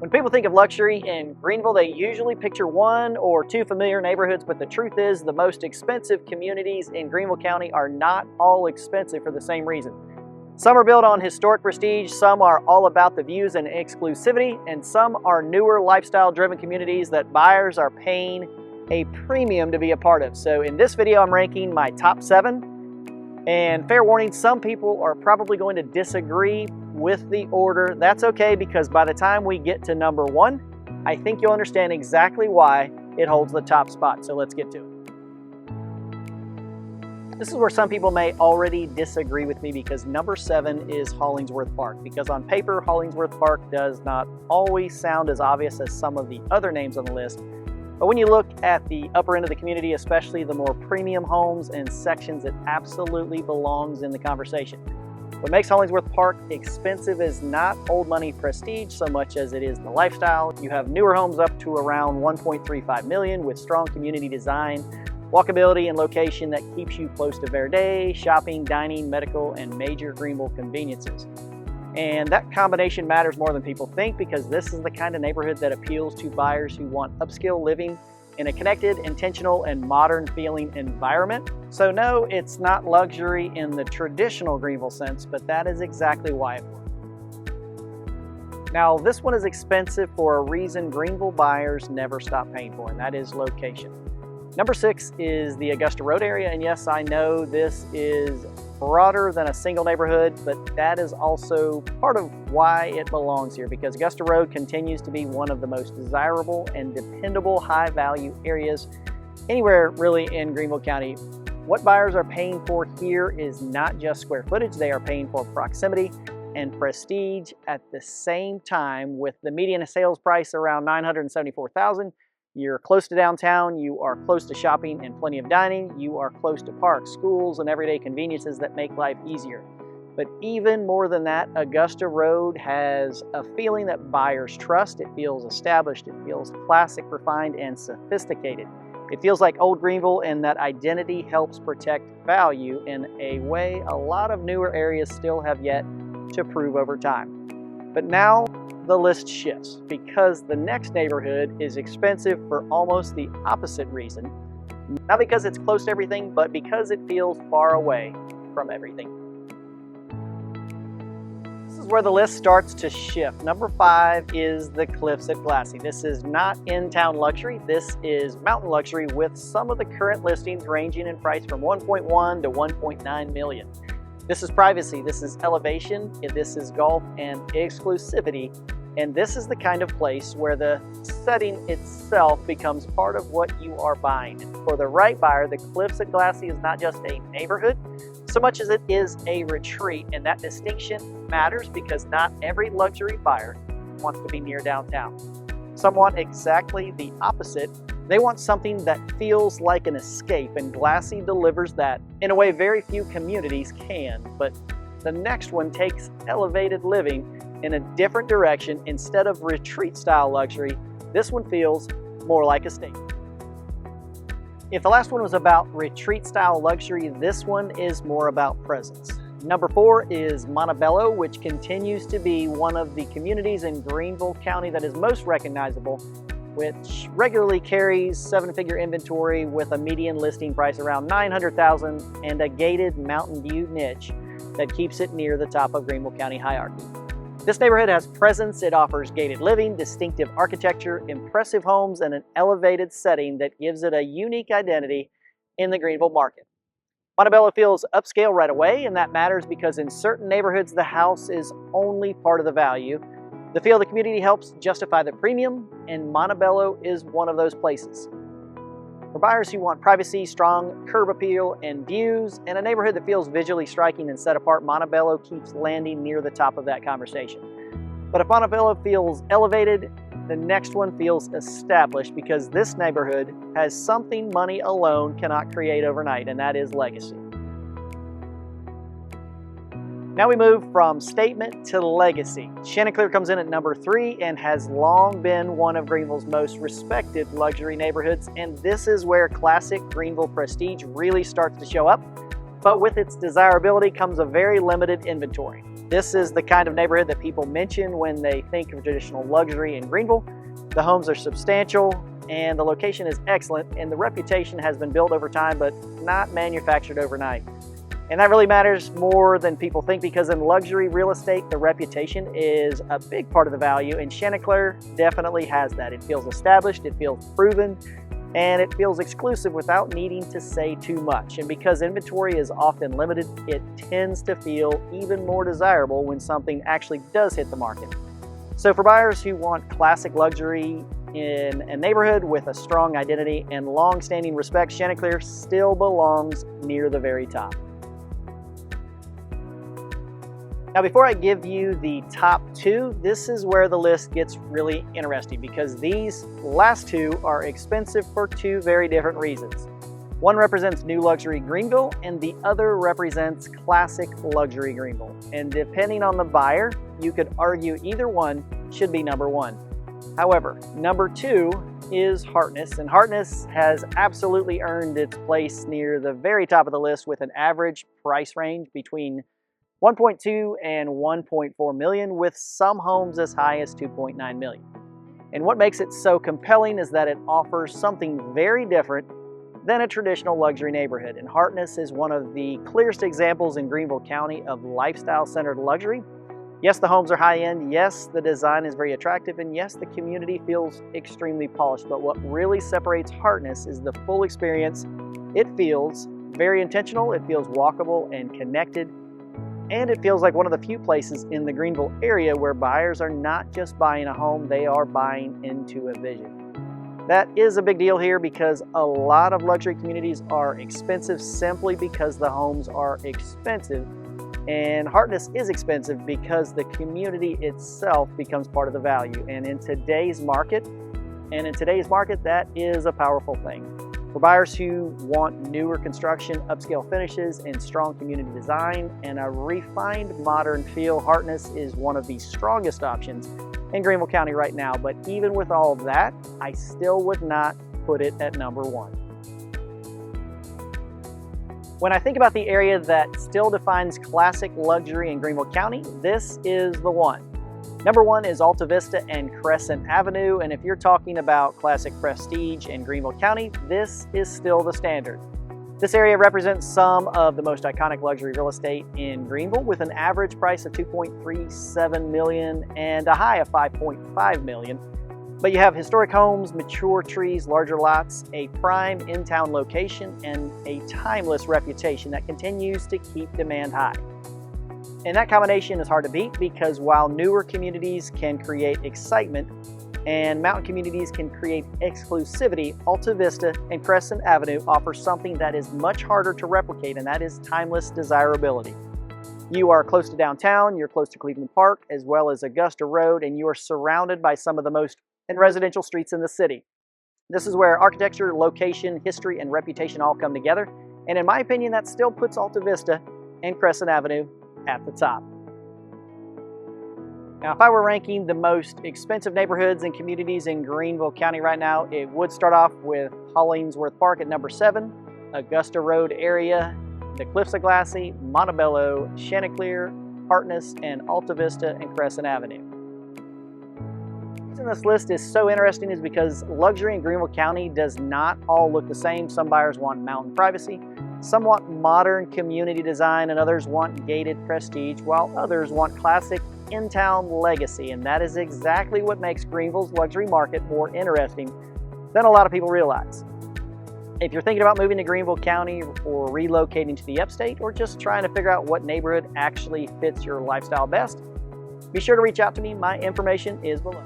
When people think of luxury in Greenville, they usually picture one or two familiar neighborhoods, but the truth is the most expensive communities in Greenville County are not all expensive for the same reason. Some are built on historic prestige, some are all about the views and exclusivity, and some are newer lifestyle-driven communities that buyers are paying a premium to be a part of. So in this video, I'm ranking my top 7. And fair warning, some people are probably going to disagree with the order. That's okay, because by the time we get to number 1, I think you'll understand exactly why it holds the top spot. So let's get to it. This is where some people may already disagree with me, because number 7 is Hollingsworth Park. Because on paper, Hollingsworth Park does not always sound as obvious as some of the other names on the list. But when you look at the upper end of the community, especially the more premium homes and sections, it absolutely belongs in the conversation. What makes Hollingsworth Park expensive is not old money prestige so much as it is the lifestyle. You have newer homes up to around $1.35 million with strong community design, walkability, and location that keeps you close to Verde, shopping, dining, medical, and major Greenville conveniences. And that combination matters more than people think, because this is the kind of neighborhood that appeals to buyers who want upscale living in a connected, intentional, and modern feeling environment. So no, it's not luxury in the traditional Greenville sense, but that is exactly why it works. Now, this one is expensive for a reason Greenville buyers never stop paying for, and that is location. Number 6 is the Augusta Road area, and yes, I know this is broader than a single neighborhood, but that is also part of why it belongs here, because Augusta Road continues to be one of the most desirable and dependable high-value areas anywhere really in Greenville County. What buyers are paying for here is not just square footage, they are paying for proximity and prestige at the same time. With the median sales price around $974,000, you're close to downtown, you are close to shopping and plenty of dining, you are close to parks, schools, and everyday conveniences that make life easier. But even more than that, Augusta Road has a feeling that buyers trust. It feels established, it feels classic, refined, and sophisticated. It feels like old Greenville, and that identity helps protect value in a way a lot of newer areas still have yet to prove over time. But now, the list shifts, because the next neighborhood is expensive for almost the opposite reason. Not because it's close to everything, but because it feels far away from everything. This is where the list starts to shift. Number 5 is the Cliffs at Glassy. This is not in-town luxury, this is mountain luxury, with some of the current listings ranging in price from $1.1 to $1.9 million. This is privacy, this is elevation, this is golf and exclusivity, and this is the kind of place where the setting itself becomes part of what you are buying. For the right buyer, the Cliffs at Glassy is not just a neighborhood so much as it is a retreat, and that distinction matters because not every luxury buyer wants to be near downtown. Some want exactly the opposite. They want something that feels like an escape, and Glassy delivers that in a way very few communities can. But the next one takes elevated living in a different direction. Instead of retreat-style luxury, this one feels more like a statement. If the last one was about retreat-style luxury, this one is more about presence. Number 4 is Montebello, which continues to be one of the communities in Greenville County that is most recognizable, which regularly carries 7-figure inventory with a median listing price around $900,000 and a gated mountain view niche that keeps it near the top of Greenville County hierarchy. This neighborhood has presence. It offers gated living, distinctive architecture, impressive homes, and an elevated setting that gives it a unique identity in the Greenville market. Montebello feels upscale right away, and that matters because in certain neighborhoods, the house is only part of the value. The feel of the community helps justify the premium, and Montebello is one of those places. For buyers who want privacy, strong curb appeal, and views, and a neighborhood that feels visually striking and set apart, Montebello keeps landing near the top of that conversation. But if Montebello feels elevated, the next one feels established, because this neighborhood has something money alone cannot create overnight, and that is legacy. Now we move from statement to legacy. Chanticleer comes in at number 3 and has long been one of Greenville's most respected luxury neighborhoods, and this is where classic Greenville prestige really starts to show up. But with its desirability comes a very limited inventory. This is the kind of neighborhood that people mention when they think of traditional luxury in Greenville. The homes are substantial and the location is excellent, and the reputation has been built over time but not manufactured overnight. And that really matters more than people think, because in luxury real estate, the reputation is a big part of the value, and Chanticleer definitely has that. It feels established, it feels proven, and it feels exclusive without needing to say too much. And because inventory is often limited, it tends to feel even more desirable when something actually does hit the market. So for buyers who want classic luxury in a neighborhood with a strong identity and long-standing respect, Chanticleer still belongs near the very top. Now, before I give you the top two, this is where the list gets really interesting, because these last two are expensive for two very different reasons. One represents new luxury Greenville, and the other represents classic luxury Greenville. And depending on the buyer, you could argue either one should be number one. However, number two is Hartness, and Hartness has absolutely earned its place near the very top of the list with an average price range between 1.2 and 1.4 million, with some homes as high as 2.9 million. And what makes it so compelling is that it offers something very different than a traditional luxury neighborhood. And Hartness is one of the clearest examples in Greenville County of lifestyle-centered luxury. Yes, the homes are high-end, yes, the design is very attractive, and yes, the community feels extremely polished. But what really separates Hartness is the full experience. It feels very intentional, it feels walkable and connected, and it feels like one of the few places in the Greenville area where buyers are not just buying a home, they are buying into a vision. That is a big deal here, because a lot of luxury communities are expensive simply because the homes are expensive. And Hartness is expensive because the community itself becomes part of the value. And in today's market, that is a powerful thing. For buyers who want newer construction, upscale finishes, and strong community design, and a refined modern feel, Hartness is one of the strongest options in Greenville County right now. But even with all of that, I still would not put it at number one. When I think about the area that still defines classic luxury in Greenville County, this is the one. Number one is Alta Vista and Crescent Avenue, and if you're talking about classic prestige in Greenville County, this is still the standard. This area represents some of the most iconic luxury real estate in Greenville, with an average price of $2.37 million and a high of $5.5 million. But you have historic homes, mature trees, larger lots, a prime in-town location, and a timeless reputation that continues to keep demand high. And that combination is hard to beat, because while newer communities can create excitement and mountain communities can create exclusivity, Alta Vista and Crescent Avenue offer something that is much harder to replicate, and that is timeless desirability. You are close to downtown, you're close to Cleveland Park, as well as Augusta Road, and you are surrounded by some of the most residential streets in the city. This is where architecture, location, history, and reputation all come together. And in my opinion, that still puts Alta Vista and Crescent Avenue at the top. Now, if I were ranking the most expensive neighborhoods and communities in Greenville County right now, it would start off with Hollingsworth Park at number 7, Augusta Road area, the Cliffs of Glassy, Montebello, Chanticleer, Hartness, and Alta Vista and Crescent Avenue. The reason this list is so interesting is because luxury in Greenville County does not all look the same. Some buyers want mountain privacy, some want modern community design, and others want gated prestige, while others want classic in-town legacy. And that is exactly what makes Greenville's luxury market more interesting than a lot of people realize. If you're thinking about moving to Greenville County, or relocating to the upstate, or just trying to figure out what neighborhood actually fits your lifestyle best, be sure to reach out to me. My information is below.